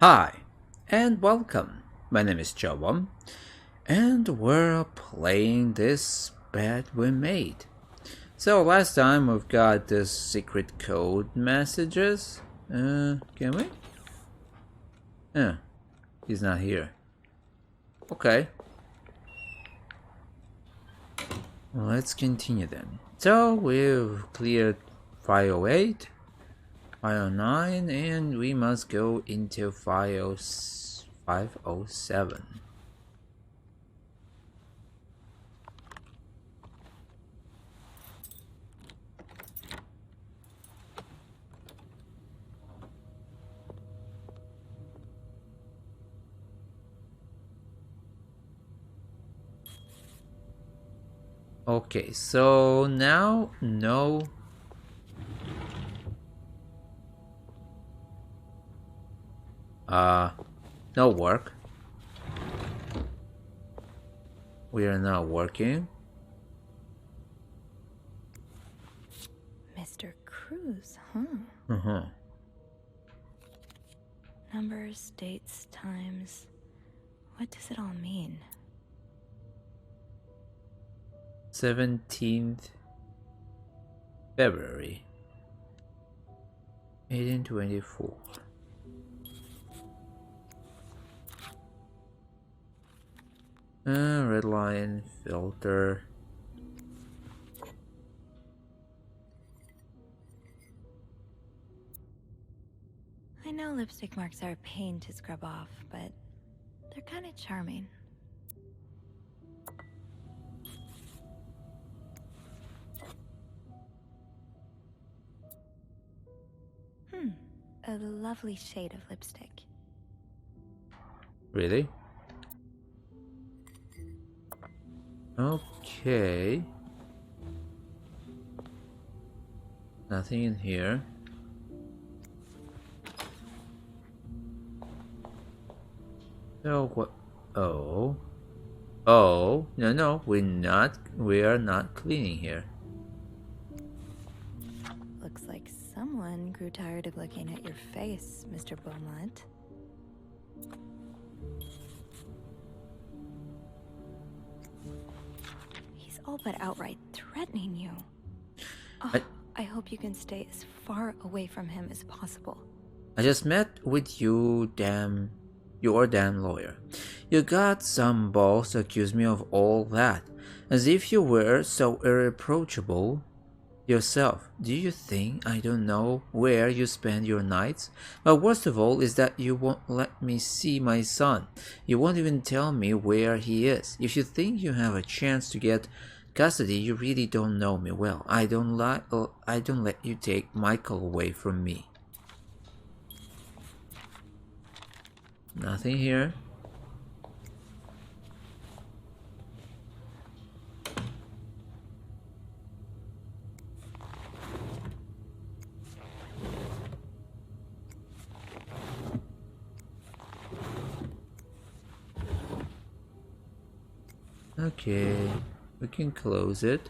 Hi, and welcome. My name is Jawam, and we're playing this bed we made. So last time we've got the secret code messages. Can we? Yeah, he's not here. Okay, let's continue then. So we've cleared 508, 509, and we must go into 507. Okay, so now no no work. We are not working. Mr. Cruz, huh? Uh-huh. Numbers, dates, times. What does it all mean? 17th February 1824. Red line filter. I know lipstick marks are a pain to scrub off, but they're kind of charming. A lovely shade of lipstick. Really? Okay. Nothing in here. So what? Oh. Oh, no, we are not cleaning here. Looks like someone grew tired of looking at your face, Mr. Beaumont. He's all but outright threatening you. Oh, I hope you can stay as far away from him as possible. I just met with your damn lawyer. You got some balls to accuse me of all that, as if you were so irreproachable yourself. Do you think I don't know where you spend your nights? But worst of all is that you won't let me see my son. You won't even tell me where he is. If you think you have a chance to get custody, you really don't know me well. I don't let you take Michael away from me. Nothing here. Okay, we can close it.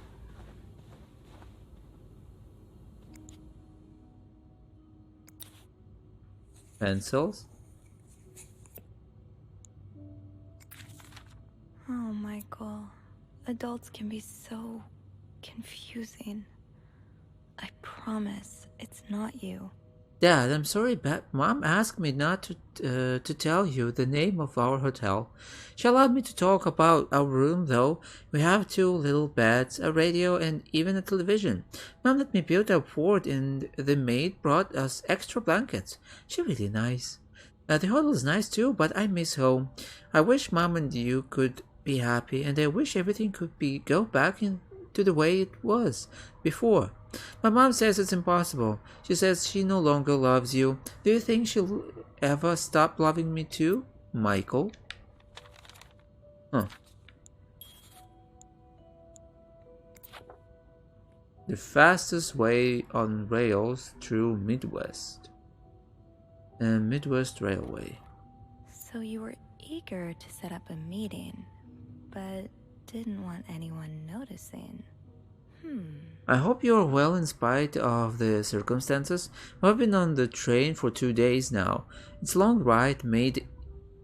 Pencils. Oh, Michael. Adults can be so confusing. I promise it's not you. Dad, I'm sorry, but Mom asked me not to tell you the name of our hotel. She allowed me to talk about our room, though. We have two little beds, a radio, and even a television. Mom let me build a fort, and the maid brought us extra blankets. She's really nice. The hotel is nice too, but I miss home. I wish Mom and you could be happy, and I wish everything could go back into the way it was before. My mom says it's impossible. She says she no longer loves you. Do you think she'll ever stop loving me too, Michael? Huh. The fastest way on rails through Midwest. And Midwest Railway. So you were eager to set up a meeting, but didn't want anyone noticing. I hope you're well in spite of the circumstances. I've been on the train for 2 days now. It's a long ride made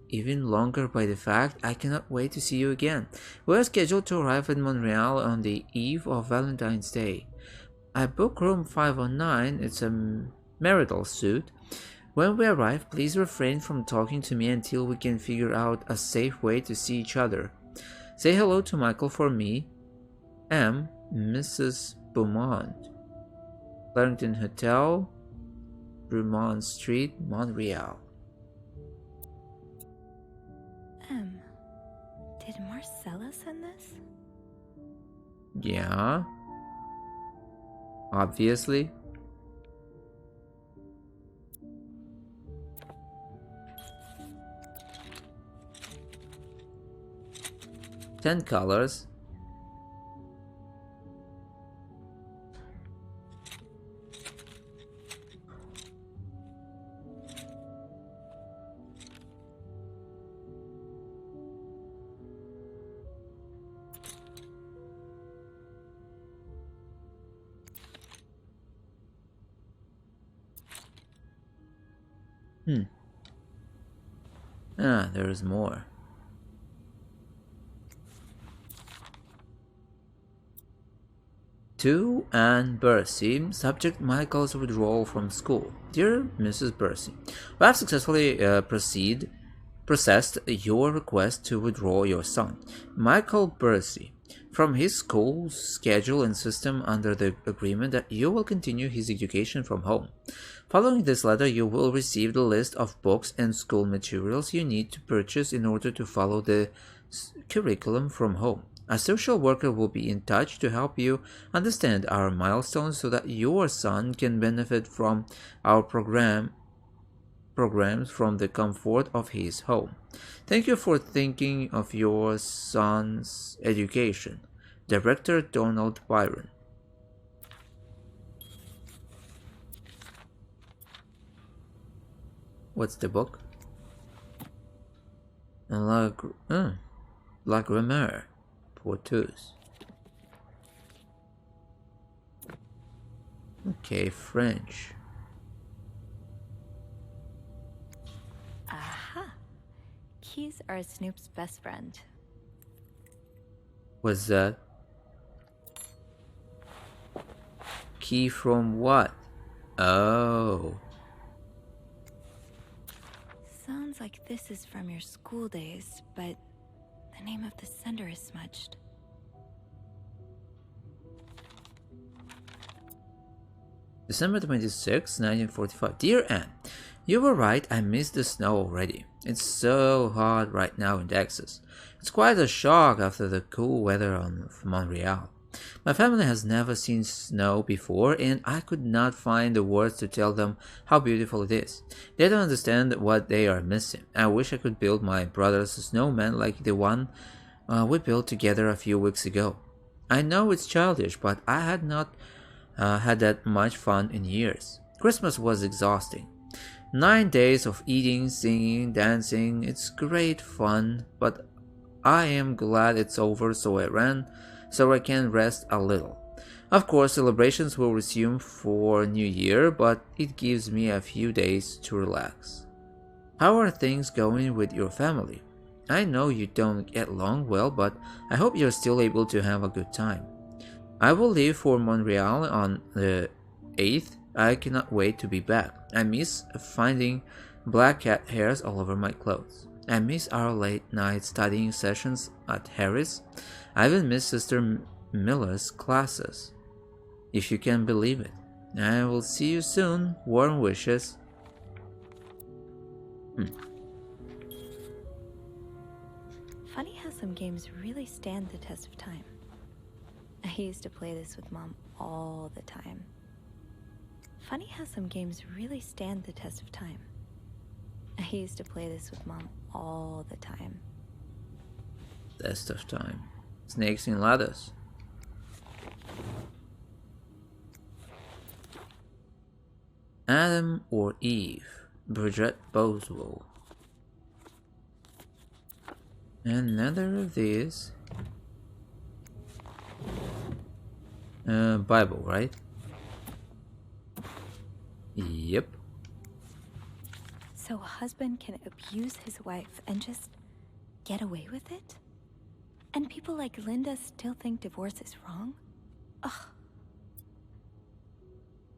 even longer by the fact I cannot wait to see you again. We're scheduled to arrive in Montreal on the eve of Valentine's Day. I booked room 509. It's a marital suite. When we arrive, please refrain from talking to me until we can figure out a safe way to see each other. Say hello to Michael for me. M. Mrs. Beaumont. Clarendon Hotel, Brumont Street, Montreal. Did Marcella send this? Yeah. Obviously. $10. There's more. To Anne Bercy, subject Michael's withdrawal from school. Dear Mrs. Bercy, we have successfully processed your request to withdraw your son, Michael Bercy, from his school schedule and system under the agreement that you will continue his education from home. Following this letter, you will receive the list of books and school materials you need to purchase in order to follow the curriculum from home. A social worker will be in touch to help you understand our milestones so that your son can benefit from our programs from the comfort of his home. Thank you for thinking of your son's education. Director Donald Byron. What's the book? La Grammaire. Porteuse. Okay, French. Aha! Keys are Snoop's best friend. What's that? Key from what? Oh. Sounds like this is from your school days, but the name of the sender is smudged. December 26, 1945. Dear Anne, you were right, I missed the snow already. It's so hot right now in Texas. It's quite a shock after the cool weather of Montreal. My family has never seen snow before, and I could not find the words to tell them how beautiful it is. They don't understand what they are missing. I wish I could build my brother's snowman like the one we built together a few weeks ago. I know it's childish, but I had not had that much fun in years. Christmas was exhausting. 9 days of eating, singing, dancing. It's great fun, but I am glad it's over so I can rest a little. Of course, celebrations will resume for New Year, but it gives me a few days to relax. How are things going with your family? I know you don't get along well, but I hope you're still able to have a good time. I will leave for Montreal on the 8th. I cannot wait to be back. I miss finding black cat hairs all over my clothes. I miss our late night studying sessions at Harris. I even miss Sister Miller's classes, if you can believe it. I will see you soon. Warm wishes. Funny how some games really stand the test of time. I used to play this with Mom all the time. Funny how some games really stand the test of time. I used to play this with Mom all the time. Test of time. Snakes and ladders. Adam or Eve. Bridget Boswell. Another of these. Bible, right? Yep. So a husband can abuse his wife and just get away with it? And people like Linda still think divorce is wrong? Ugh.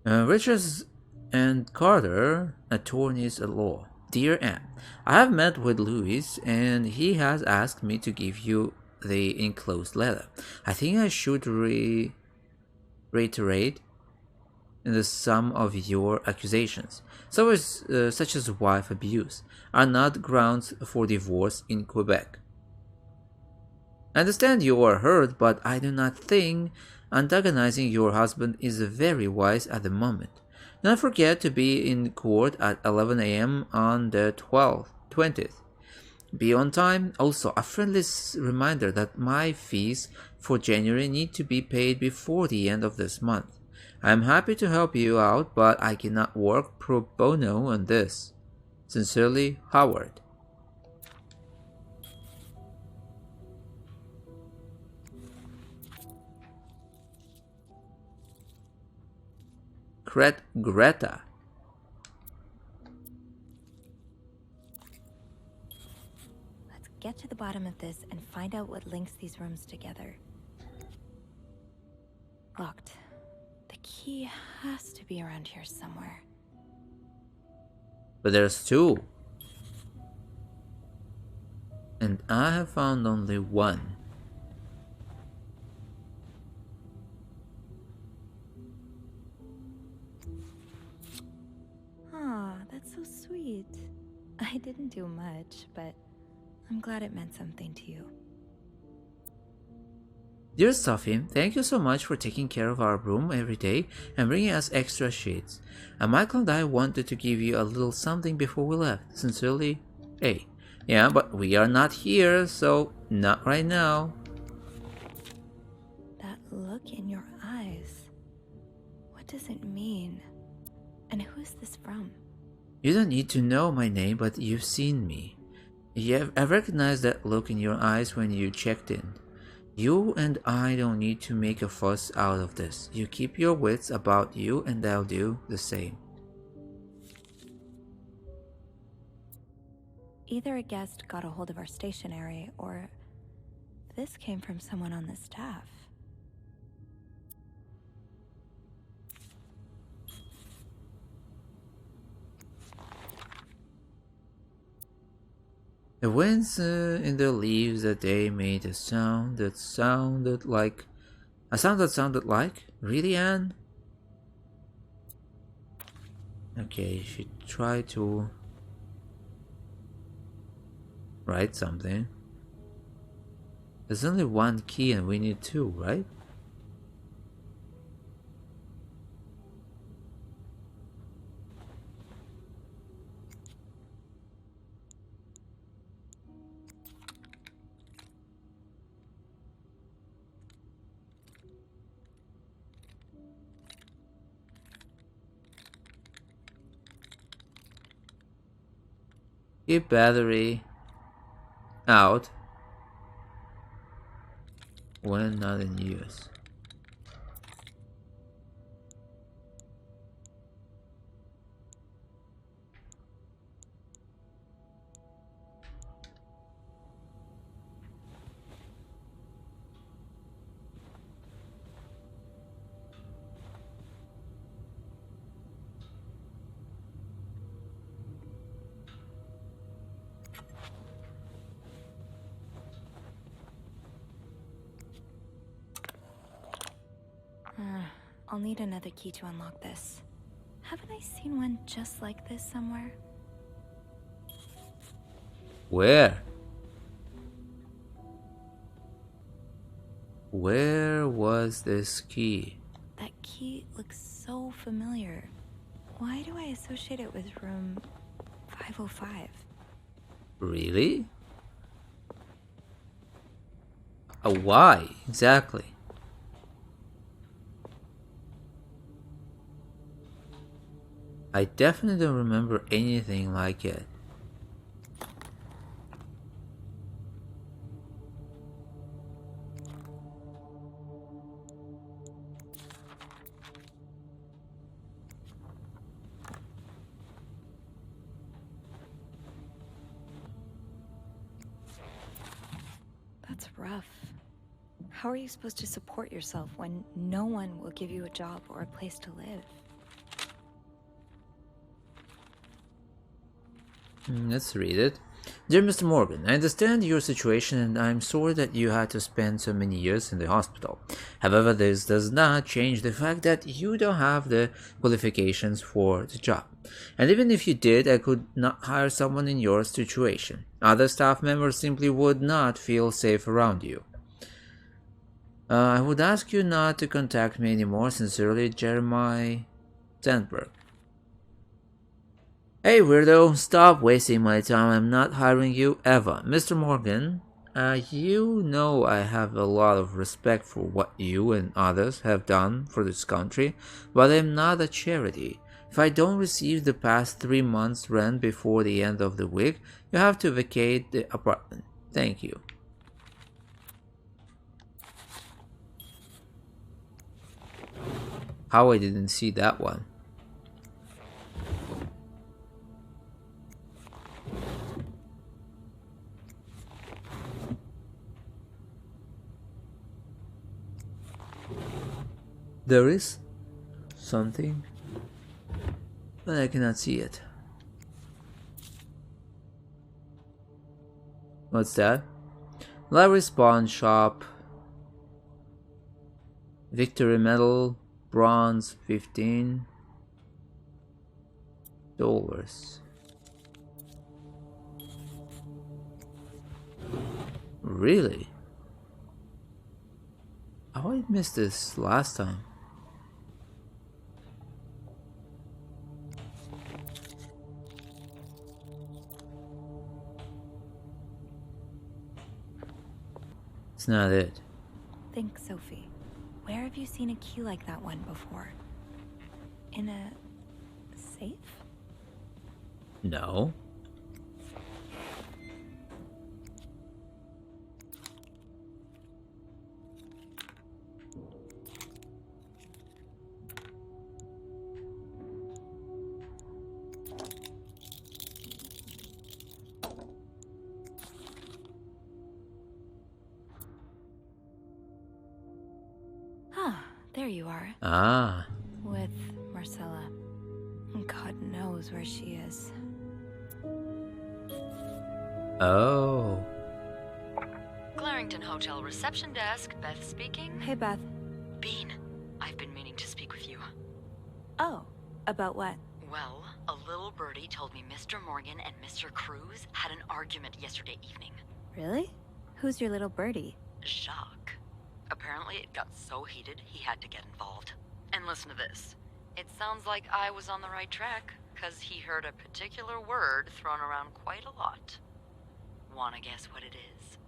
Richards and Carter, attorneys at law. Dear Anne, I have met with Louis and he has asked me to give you the enclosed letter. I think I should reiterate some of your accusations, such as wife abuse, are not grounds for divorce in Quebec. I understand you are hurt, but I do not think antagonizing your husband is very wise at the moment. Do not forget to be in court at 11 a.m. on the 20th. Be on time. Also, a friendly reminder that my fees for January need to be paid before the end of this month. I am happy to help you out, but I cannot work pro bono on this. Sincerely, Howard. Greta. Let's get to the bottom of this and find out what links these rooms together. Locked. The key has to be around here somewhere. But there's two. And I have found only one. Ah, that's so sweet. I didn't do much, but I'm glad it meant something to you. Dear Sophie, thank you so much for taking care of our room every day and bringing us extra sheets. And Michael and I wanted to give you a little something before we left. Sincerely, A. Yeah, but we are not here, so not right now. That look in your eyes. What does it mean? And who is this from? You don't need to know my name, but you've seen me. I've recognized that look in your eyes when you checked in. You and I don't need to make a fuss out of this. You keep your wits about you and I'll do the same. Either a guest got a hold of our stationery, or this came from someone on the staff. The winds in the leaves that day made a sound that sounded like... A sound that sounded like? Really, Anne? Okay, she tried to write something. There's only one key and we need two, right? Keep battery out when not in use. I'll need another key to unlock this. Haven't I seen one just like this somewhere? Where? Where was this key? That key looks so familiar. Why do I associate it with room 505? Really? Why exactly? I definitely don't remember anything like it. That's rough. How are you supposed to support yourself when no one will give you a job or a place to live? Let's read it. Dear Mr. Morgan, I understand your situation and I'm sorry that you had to spend so many years in the hospital. However, this does not change the fact that you don't have the qualifications for the job. And even if you did, I could not hire someone in your situation. Other staff members simply would not feel safe around you. I would ask you not to contact me anymore. Sincerely, Jeremiah Sandberg. Hey weirdo, stop wasting my time. I'm not hiring you ever. Mr. Morgan, you know I have a lot of respect for what you and others have done for this country, but I'm not a charity. If I don't receive the past 3 months' rent before the end of the week, you have to vacate the apartment. Thank you. How I didn't see that one. There is something, but I cannot see it. What's that? Larry's Pawn Shop. Victory Medal. Bronze. $15. Really? How I missed this last time? It's not it. Think, Sophie. Where have you seen a key like that one before? In a safe? No. There you are. Ah. With Marcella. God knows where she is. Oh. Clarington Hotel reception desk, Beth speaking. Hey, Beth. Bean, I've been meaning to speak with you. Oh, about what? Well, a little birdie told me Mr. Morgan and Mr. Cruz had an argument yesterday evening. Really? Who's your little birdie? Jacques. Apparently it got so heated he had to get involved. And listen to this. It sounds like I was on the right track, because he heard a particular word thrown around quite a lot. Wanna guess what it is?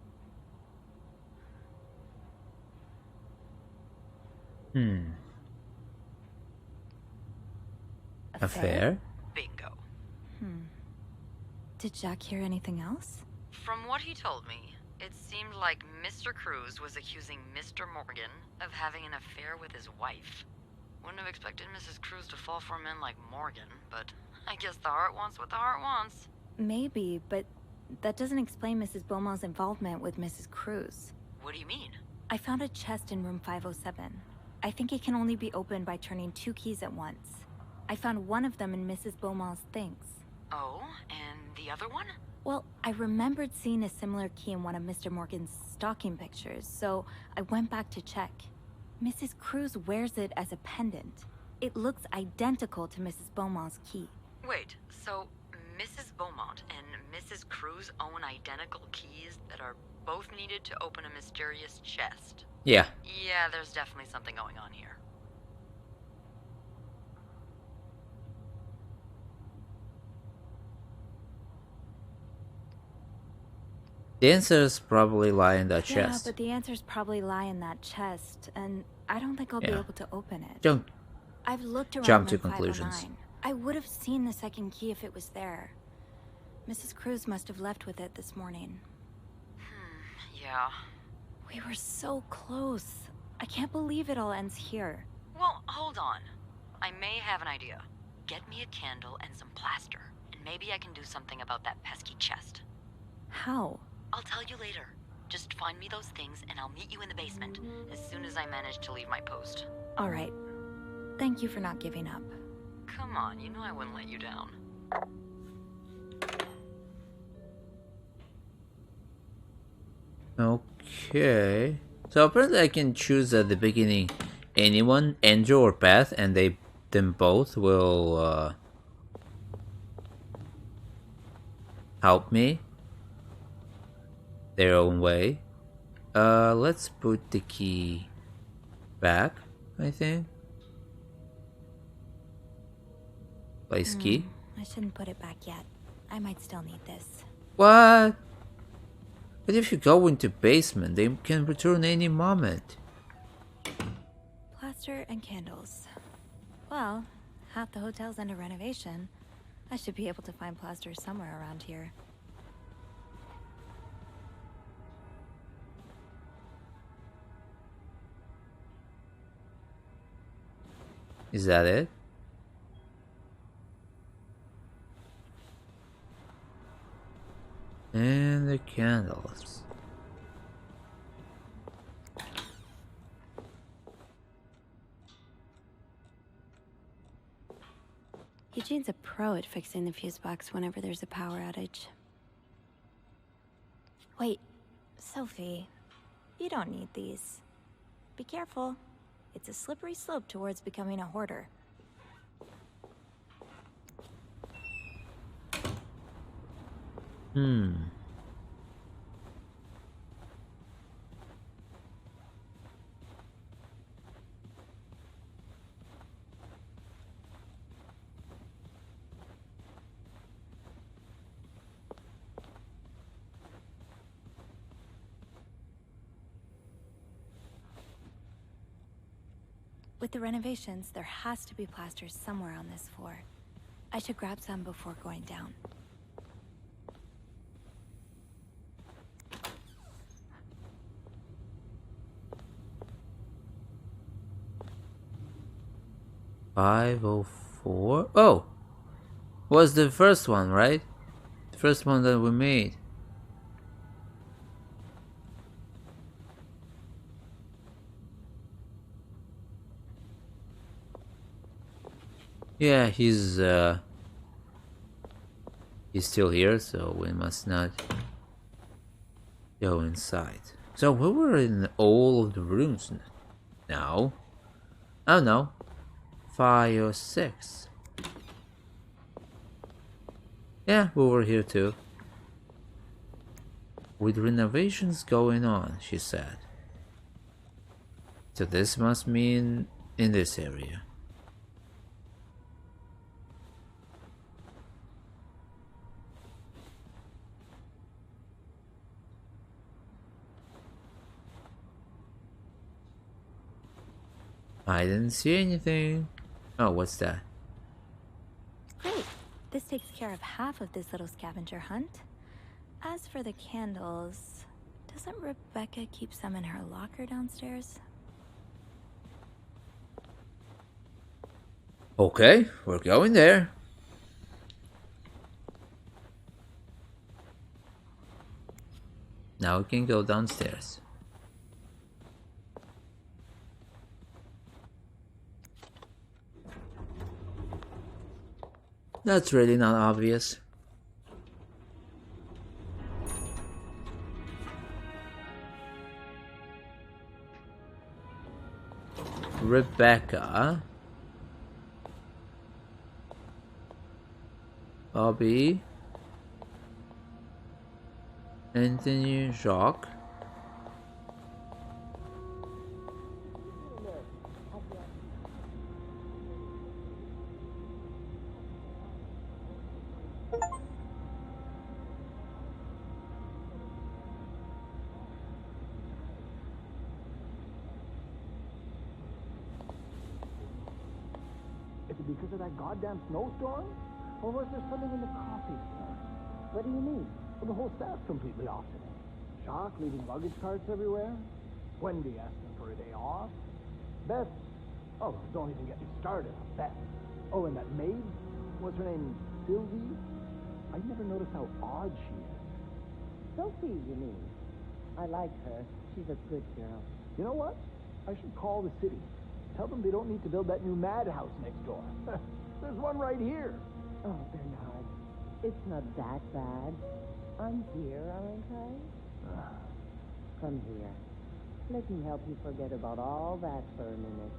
Affair? Bingo. Did Jack hear anything else? From what he told me, it seemed like Mr. Cruz was accusing Mr. Morgan of having an affair with his wife. Wouldn't have expected Mrs. Cruz to fall for a man like Morgan, but I guess the heart wants what the heart wants. Maybe, but that doesn't explain Mrs. Beaumont's involvement with Mrs. Cruz. What do you mean? I found a chest in room 507. I think it can only be opened by turning 2 keys at once. I found one of them in Mrs. Beaumont's things. Oh, and the other one? Well, I remembered seeing a similar key in one of Mr. Morgan's stocking pictures, so I went back to check. Mrs. Cruz wears it as a pendant. It looks identical to Mrs. Beaumont's key. Wait, so Mrs. Beaumont and Mrs. Cruz own identical keys that are both needed to open a mysterious chest? Yeah. Yeah, there's definitely something going on here. The answers probably lie in that chest. Yeah, but the answers probably lie in that chest, and I don't think I'll be able to open it. Don't I've looked around jump to room conclusions. 509. I would have seen the second key if it was there. Mrs. Cruz must have left with it this morning. Yeah. We were so close. I can't believe it all ends here. Well, hold on. I may have an idea. Get me a candle and some plaster, and maybe I can do something about that pesky chest. How? I'll tell you later. Just find me those things and I'll meet you in the basement as soon as I manage to leave my post. All right. Thank you for not giving up. Come on, you know I wouldn't let you down. Okay. So apparently I can choose at the beginning anyone, Andrew or Beth, and them both will help me their own way. Let's put the key back, I think. Place key. I shouldn't put it back yet. I might still need this. What? But if you go into basement, they can return any moment. Plaster and candles. Well, half the hotel's under renovation. I should be able to find plaster somewhere around here. Is that it? And the candles. Eugene's a pro at fixing the fuse box whenever there's a power outage. Wait, Sophie, you don't need these. Be careful. It's a slippery slope towards becoming a hoarder. With the renovations, there has to be plaster somewhere on this floor. I should grab some before going down. $504. Oh, was the first one, right? The first one that we made. Yeah, he's still here, so we must not go inside. So we were in all of the rooms now. Oh no, 506. Yeah, we were here too. With renovations going on, she said. So this must mean in this area. I didn't see anything. Oh, what's that? Great. This takes care of half of this little scavenger hunt. As for the candles, doesn't Rebecca keep some in her locker downstairs? Okay, we're going there. Now we can go downstairs. That's really not obvious. Rebecca. Bobby. Anthony, Jacques. Is it because of that goddamn snowstorm? Or was there something in the coffee this morning? What do you mean? Well, the whole staff's completely off today. Jacques leaving luggage carts everywhere. Wendy asking for a day off. Beth. Oh, don't even get me started on Beth. Oh, and that maid? What's her name? Sylvie? I never noticed how odd she is. Sophie, you mean? I like her. She's a good girl. You know what? I should call the city. Tell them they don't need to build that new madhouse next door. There's one right here. Oh, Bernard, it's not that bad. I'm here, aren't I? Come here. Let me help you forget about all that for a minute.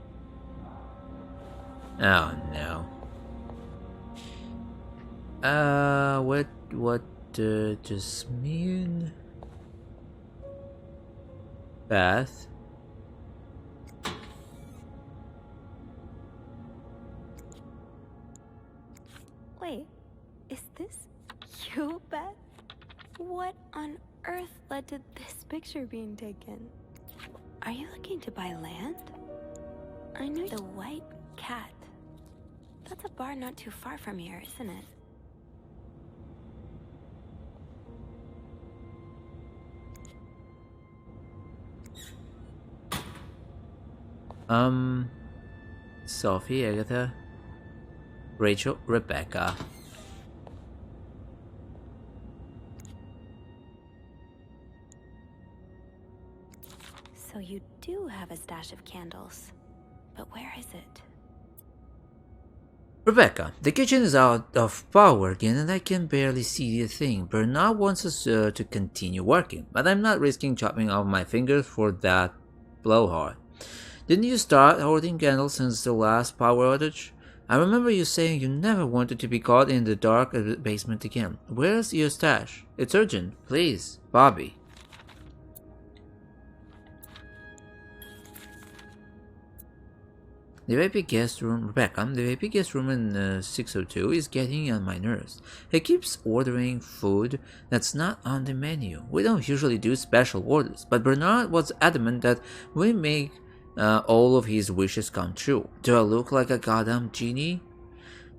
Oh no. What does this mean? Beth? Wait, is this you, Beth? What on earth led to this picture being taken? Are you looking to buy land? I know the White Cat. That's a bar not too far from here, isn't it? Sophie, Agatha, Rachel, Rebecca. So you do have a stash of candles. But where is it? Rebecca, the kitchen is out of power again and I can barely see a thing. Bernard wants us to continue working, but I'm not risking chopping off my fingers for that blowhard. Didn't you start hoarding candles since the last power outage? I remember you saying you never wanted to be caught in the dark basement again. Where's your stash? It's urgent. Please, Bobby. The VIP guest room, Rebecca, the VIP guest room in 602 is getting on my nerves. He keeps ordering food that's not on the menu. We don't usually do special orders, but Bernard was adamant that we make all of his wishes come true. Do I look like a goddamn genie?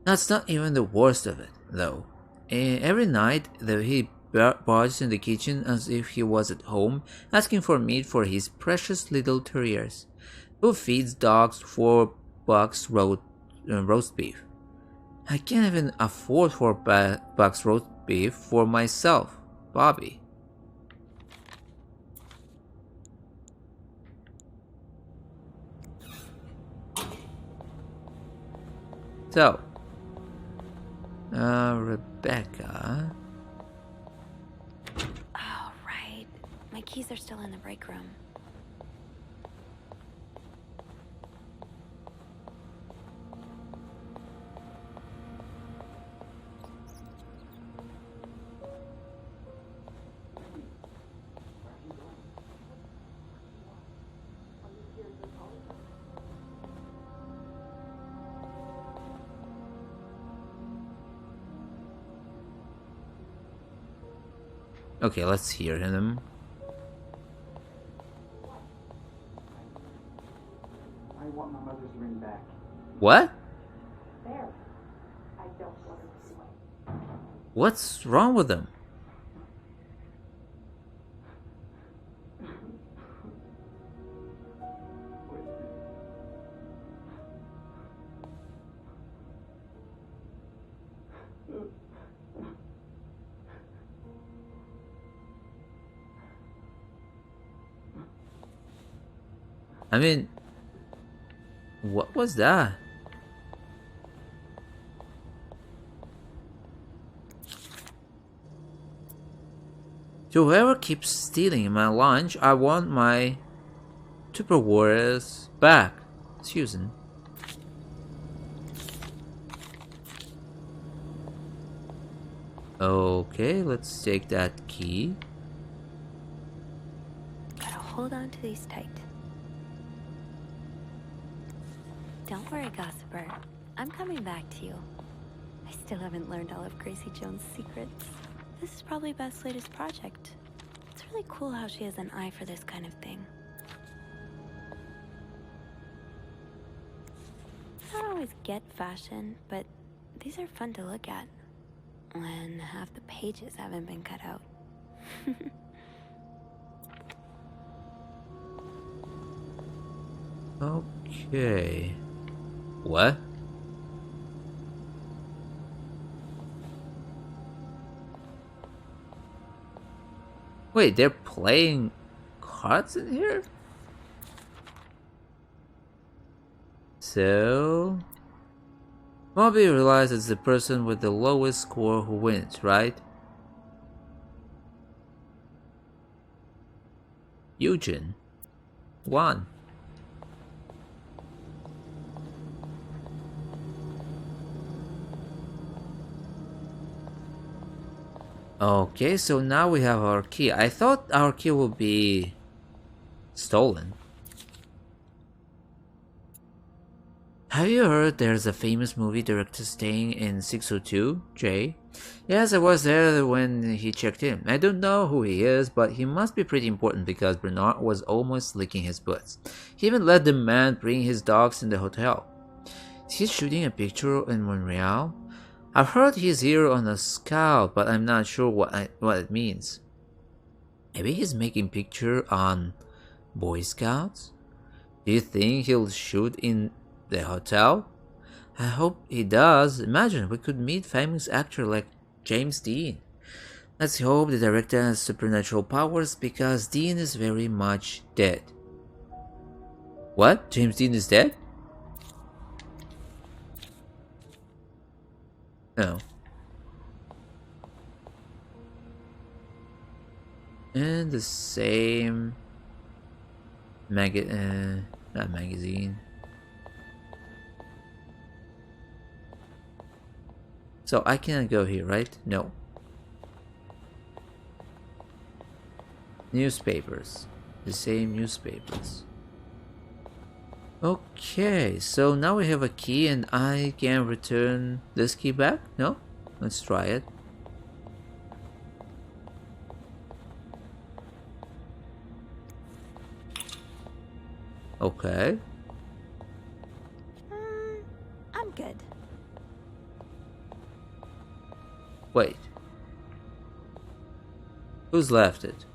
That's not even the worst of it, though. Every night he barges in the kitchen as if he was at home, asking for meat for his precious little terriers. Who feeds dogs $4 roast beef? I can't even afford $4 roast beef for myself, Bobby. So, Rebecca. Oh, right. My keys are still in the break room. Okay, let's hear him. I want my mother's ring back. What? There. I don't want her to wait. What's wrong with him? I mean, what was that? To whoever keeps stealing my lunch, I want my Tupperwares back. Susan. Okay, let's take that key. Gotta hold on to these tight. Don't worry, Gossiper. I'm coming back to you. I still haven't learned all of Gracie Jones' secrets. This is probably Beth's latest project. It's really cool how she has an eye for this kind of thing. I don't always get fashion, but these are fun to look at. When half the pages haven't been cut out. Okay. What? Wait, they're playing cards in here? So... Moby realizes the person with the lowest score who wins, right? Eugene won. Okay, so now we have our key. I thought our key would be stolen. Have you heard there's a famous movie director staying in 602, Jay? Yes, I was there when he checked in. I don't know who he is, but he must be pretty important because Bernard was almost licking his butts. He even let the man bring his dogs in the hotel. Is he shooting a picture in Montreal? I've heard he's here on a scout, but I'm not sure what it means. Maybe he's making picture on Boy Scouts? Do you think he'll shoot in the hotel? I hope he does. Imagine we could meet famous actor like James Dean. Let's hope the director has supernatural powers because Dean is very much dead. What? James Dean is dead? No. And the same not magazine. So I cannot go here, right? No. Newspapers. The same newspapers. Okay, so now we have a key and I can return this key back? No? Let's try it. Okay. I'm good. Wait. Who's left it?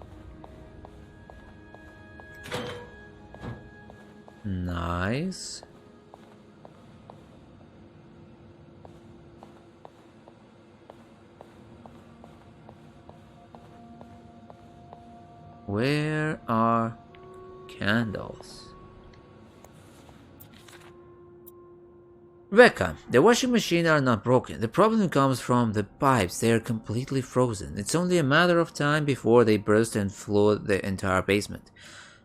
Nice. Where are candles? Rebecca, the washing machine are not broken. The problem comes from the pipes. They are completely frozen. It's only a matter of time before they burst and flood the entire basement.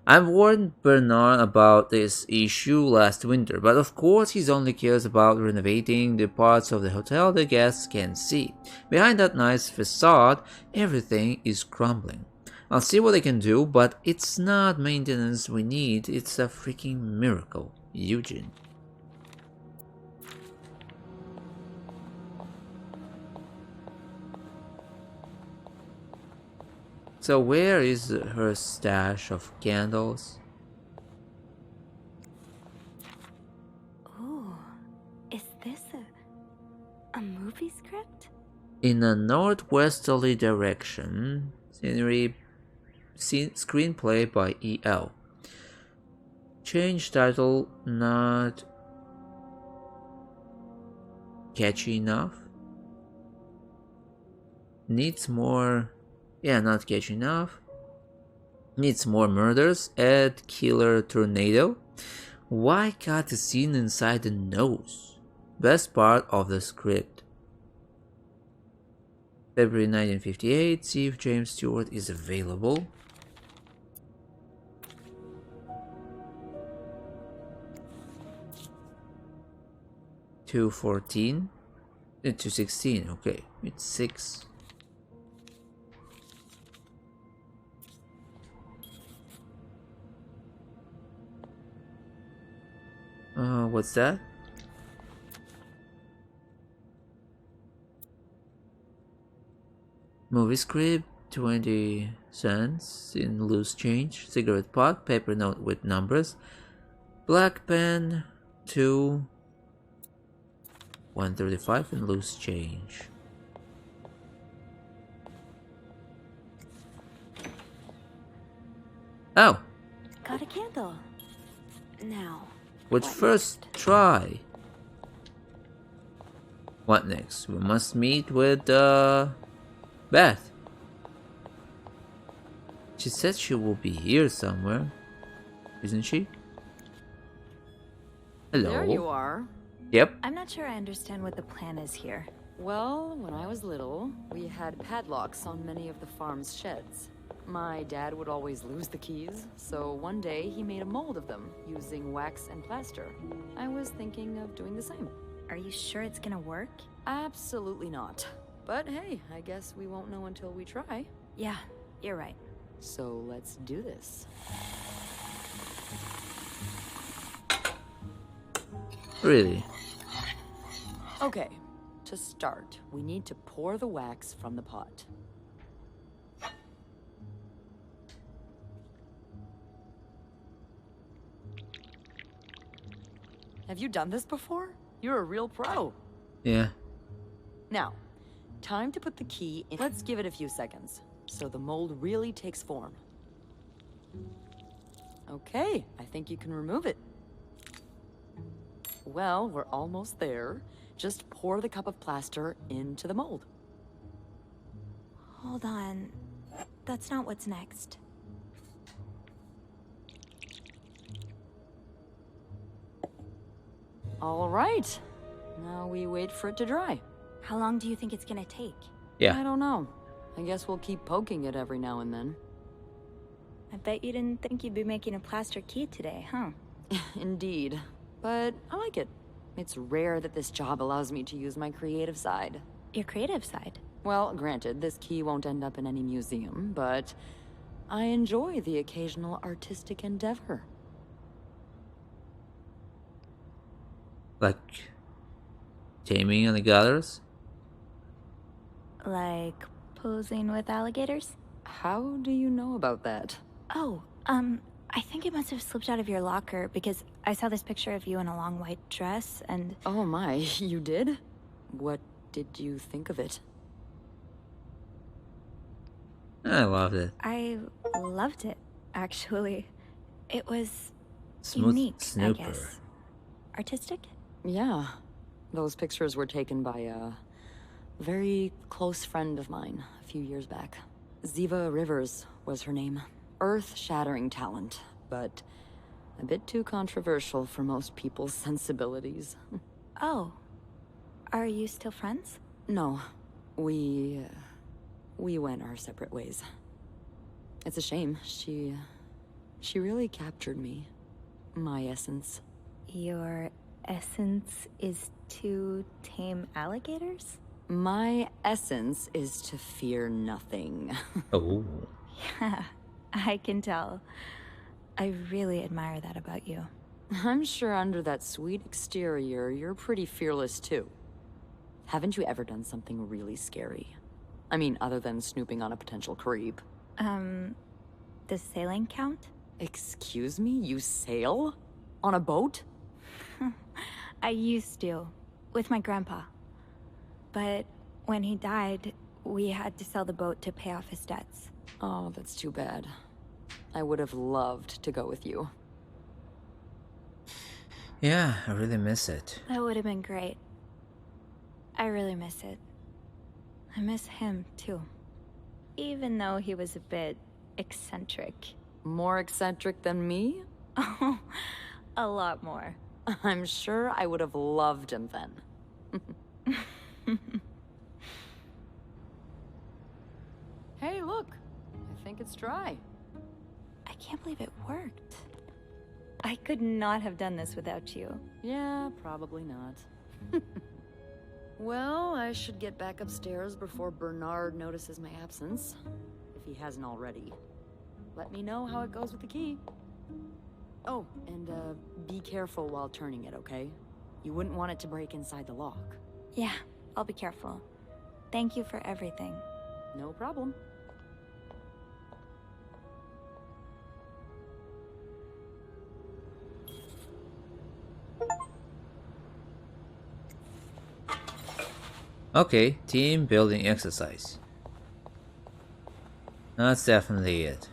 I warned Bernard about this issue last winter, but of course he only cares about renovating the parts of the hotel the guests can see. Behind that nice facade, everything is crumbling. I'll see what I can do, but it's not maintenance we need, it's a freaking miracle. Eugene. So where is her stash of candles? Ooh, is this a movie script? In a northwesterly direction, screenplay by E.L. Change title, not catchy enough. Needs more... Yeah, not catchy enough. Needs more murders. Add killer tornado. Why cut the scene inside the nose? Best part of the script. February 1958. See if James Stewart is available. $2.14. 2:16. Okay, it's 6. What's that? Movie script, 20 cents in loose change. Cigarette pot, paper note with numbers. Black pen, 135 in loose change. Oh! Got a candle. Now. Let's what first next? try. What next? We must meet with Beth. She said she will be here somewhere, isn't she? Hello. There you are. Yep. I'm not sure I understand what the plan is here. Well, when I was little, we had padlocks on many of the farm's sheds. My dad would always lose the keys, so one day he made a mold of them using wax and plaster. I was thinking of doing the same. Are you sure it's gonna work? Absolutely not. But hey, I guess we won't know until we try. Yeah, you're right. So let's do this. Really? Okay, to start, we need to pour the wax from the pot. Have you done this before? You're a real pro. Yeah. Now, time to put the key in. Let's give it a few seconds, so the mold really takes form. Okay, I think you can remove it. Well, we're almost there. Just pour the cup of plaster into the mold. Hold on. That's not what's next. All right. Now we wait for it to dry. How long do you think it's gonna take? Yeah. I don't know. I guess we'll keep poking it every now and then. I bet you didn't think you'd be making a plaster key today, huh? Indeed. But I like it. It's rare that this job allows me to use my creative side. Your creative side. Well, granted, this key won't end up in any museum, but I enjoy the occasional artistic endeavor. Like taming alligators? Like posing with alligators? How do you know about that? Oh, I think it must have slipped out of your locker because I saw this picture of you in a long white dress and... Oh my, you did? What did you think of it? I loved it. I loved it, actually. It was Smooth unique, snooper. I guess. Artistic? Yeah. Those pictures were taken by a very close friend of mine a few years back. Ziva Rivers was her name. Earth-shattering talent, but a bit too controversial for most people's sensibilities. Oh. Are you still friends? No. We went our separate ways. It's a shame. She really captured me. My essence. Your essence is to tame alligators? My essence is to fear nothing. Oh. Yeah, I can tell. I really admire that about you. I'm sure under that sweet exterior, you're pretty fearless too. Haven't you ever done something really scary? I mean, other than snooping on a potential creep. Does sailing count? Excuse me? You sail? On a boat? I used to, with my grandpa. But when he died, we had to sell the boat to pay off his debts. Oh, that's too bad. I would have loved to go with you. Yeah, I really miss it. That would have been great. I really miss it. I miss him, too. Even though he was a bit eccentric. More eccentric than me? Oh, a lot more. I'm sure I would have loved him then. Hey, look. I think it's dry. I can't believe it worked. I could not have done this without you. Yeah, probably not. Well, I should get back upstairs before Bernard notices my absence. If he hasn't already. Let me know how it goes with the key. Oh, and be careful while turning it, okay? You wouldn't want it to break inside the lock. Yeah, I'll be careful. Thank you for everything. No problem. Okay, team building exercise. That's definitely it.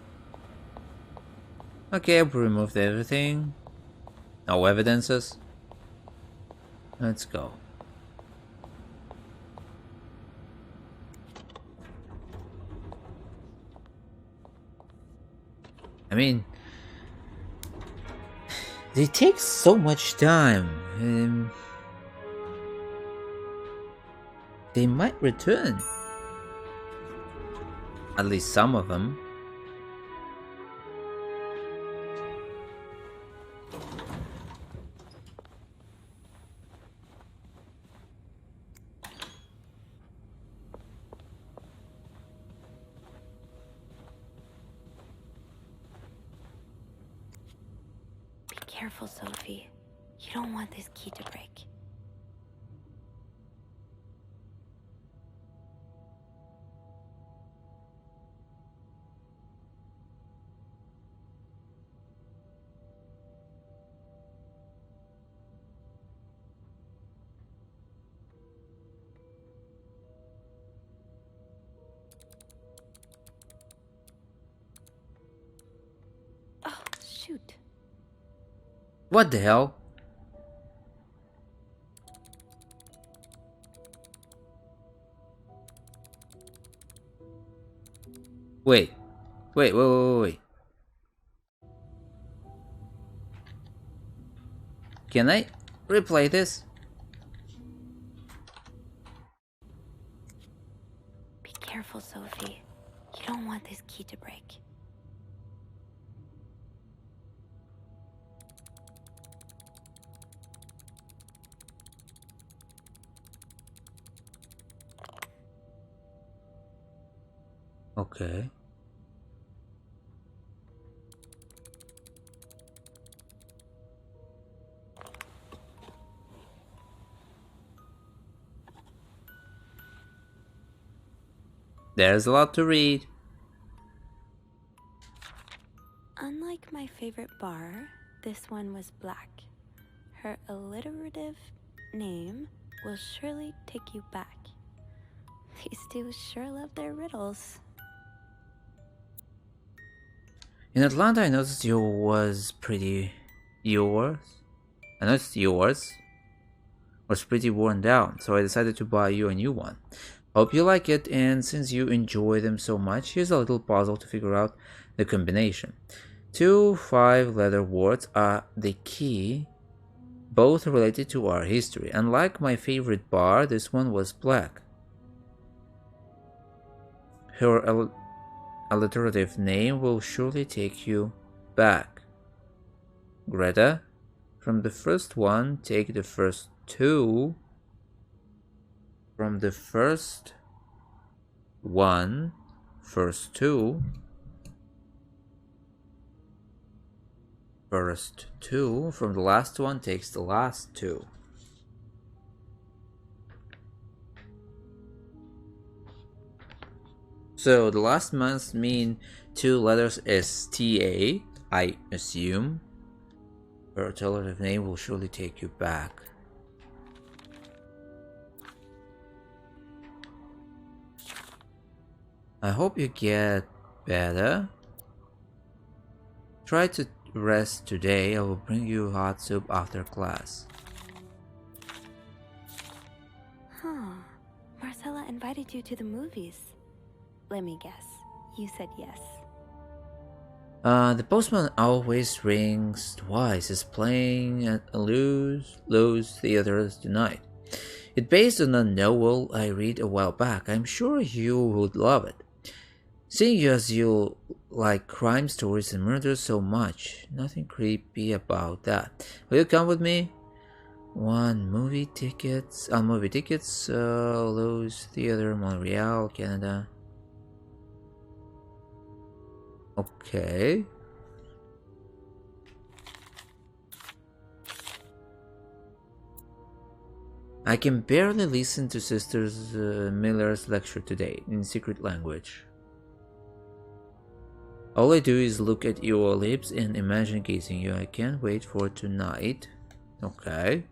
Okay, I've removed everything. No evidences. Let's go. I mean, they take so much time. They might return. At least some of them. Be careful, Sophie. You don't want this key to break. Oh, shoot. What the hell? Wait. Wait. Can I replay this? Be careful, Sophie. You don't want this key to break. Okay. There's a lot to read. Unlike my favorite bar, this one was black. Her alliterative name will surely take you back. These two sure love their riddles. In Atlanta, I noticed yours was pretty worn down, so I decided to buy you a new one. Hope you like it, and since you enjoy them so much, here's a little puzzle to figure out the combination. 2 5-letter words are the key, both related to our history. Unlike my favorite bar, this one was black. Her alliterative name will surely take you back. Greta, from the first one, take the first two. From the first one, first two. First two. From the last one takes the last two. So the last must mean 2 letters STA, I assume. Her alternative name will surely take you back. I hope you get better. Try to rest today. I will bring you hot soup after class. Huh. Marcella invited you to the movies. Let me guess. You said yes. The postman always rings twice. Is playing at Lou's Theaters tonight. It's based on a novel I read a while back. I'm sure you would love it. Seeing as you like crime stories and murders so much, nothing creepy about that. Will you come with me? Movie tickets, Lou's Theater, Montreal, Canada. Okay. I can barely listen to Sisters Miller's lecture today in secret language. All I do is look at your lips and imagine kissing you. I can't wait for tonight. Okay.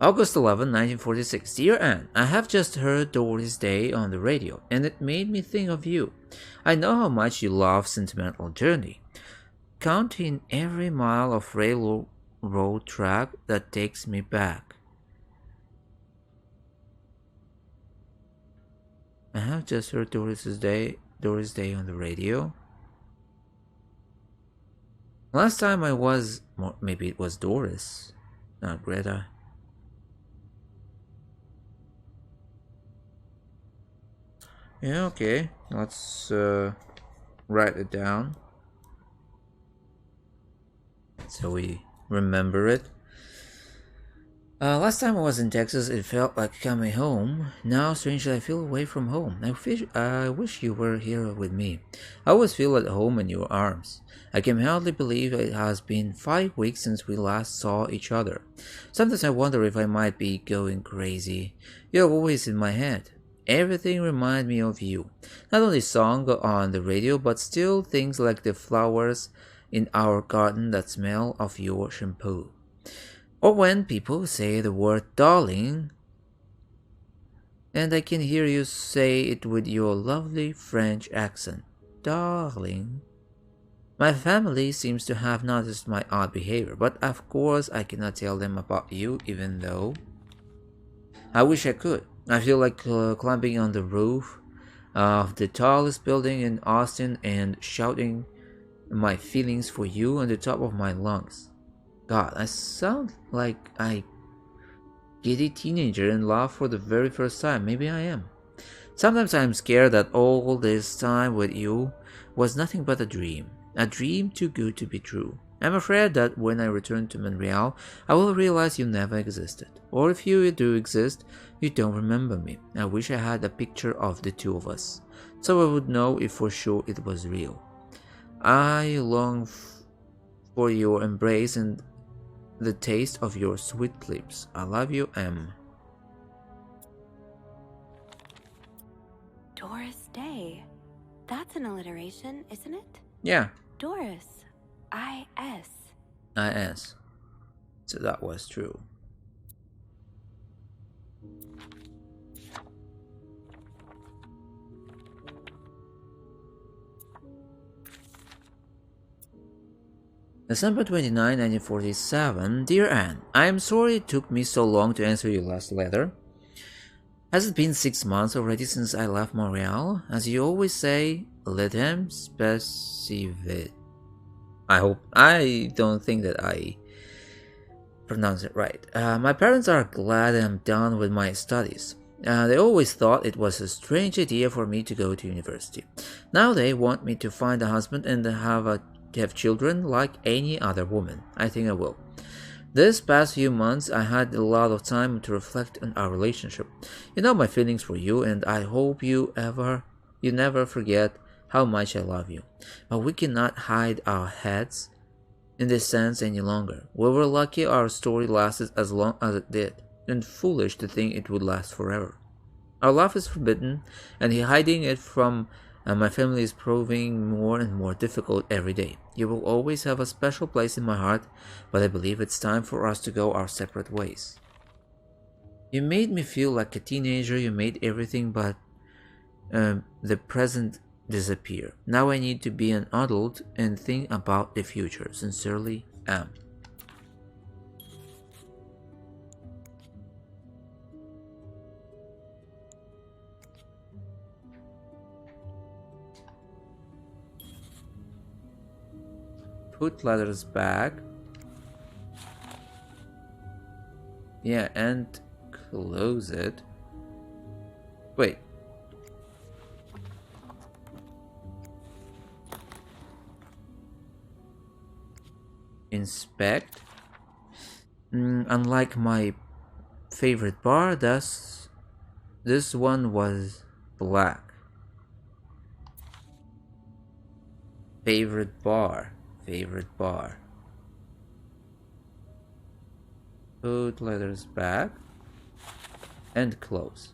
August 11, 1946. Dear Anne, I have just heard Doris Day on the radio, and it made me think of you. I know how much you love Sentimental Journey. Counting every mile of railroad track that takes me back. I have just heard Doris Day on the radio. Last time I was, maybe it was Doris, not Greta. Yeah, okay. Let's write it down so we remember it. Last time I was in Texas, it felt like coming home. Now, strangely, I feel away from home. I wish you were here with me. I always feel at home in your arms. I can hardly believe it has been 5 weeks since we last saw each other. Sometimes I wonder if I might be going crazy. You're always in my head. Everything reminds me of you. Not only song on the radio, but still things like the flowers in our garden that smell of your shampoo. Or when people say the word darling, and I can hear you say it with your lovely French accent. Darling. My family seems to have noticed my odd behavior, but of course I cannot tell them about you, even though I wish I could. I feel like climbing on the roof of the tallest building in Austin and shouting my feelings for you on the top of my lungs. God, I sound like a giddy teenager in love for the very first time. Maybe I am. Sometimes I'm scared that all this time with you was nothing but a dream too good to be true. I'm afraid that when I return to Montreal, I will realize you never existed. Or if you do exist, you don't remember me. I wish I had a picture of the two of us, so I would know if for sure it was real. I long for your embrace and the taste of your sweet lips. I love you, M. Doris Day. That's an alliteration, isn't it? Yeah. Doris. I-S. I-S. So that was true. December 29, 1947. Dear Anne, I am sorry it took me so long to answer your last letter. Has it been 6 months already since I left Montreal? As you always say, le temps passe vite. I don't think that I pronounced it right. My parents are glad I'm done with my studies. They always thought it was a strange idea for me to go to university. Now they want me to find a husband and have children like any other woman. I think I will. This past few months, I had a lot of time to reflect on our relationship. You know my feelings for you, and I hope you never forget how much I love you. But we cannot hide our heads in this sense any longer. We were lucky our story lasted as long as it did, and foolish to think it would last forever. Our love is forbidden, and hiding it from my family is proving more and more difficult every day. You will always have a special place in my heart, but I believe it's time for us to go our separate ways. You made me feel like a teenager. You made everything but the present disappear. Now I need to be an adult and think about the future. Sincerely, M. Put letters back. Yeah, and close it. Wait. Inspect. Unlike my favorite bar, this one was black. Favorite bar. Put letters back and close.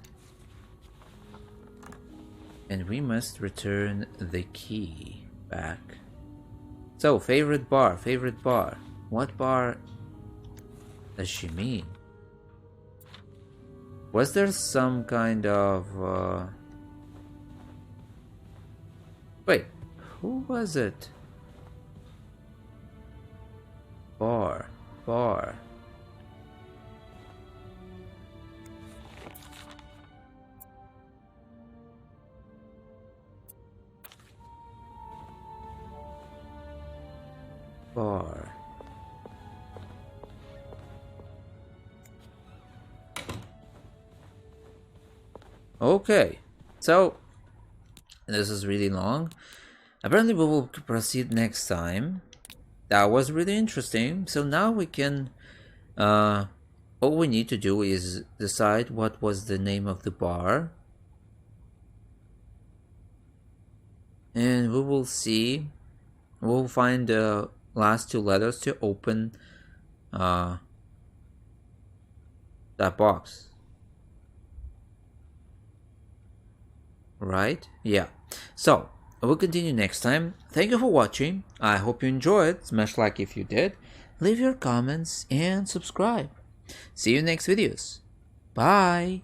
And we must return the key back. So, favorite bar. What bar does she mean? Was there some kind of wait, who was it? Bar. bar. Okay, so this is really long. Apparently we will proceed next time. That was really interesting. So now we can all we need to do is decide what was the name of the bar, and we will see. We'll find the last two letters to open that box. Right? Yeah. So we'll continue next time. Thank you for watching. I hope you enjoyed. Smash like if you did. Leave your comments and subscribe. See you next videos. Bye.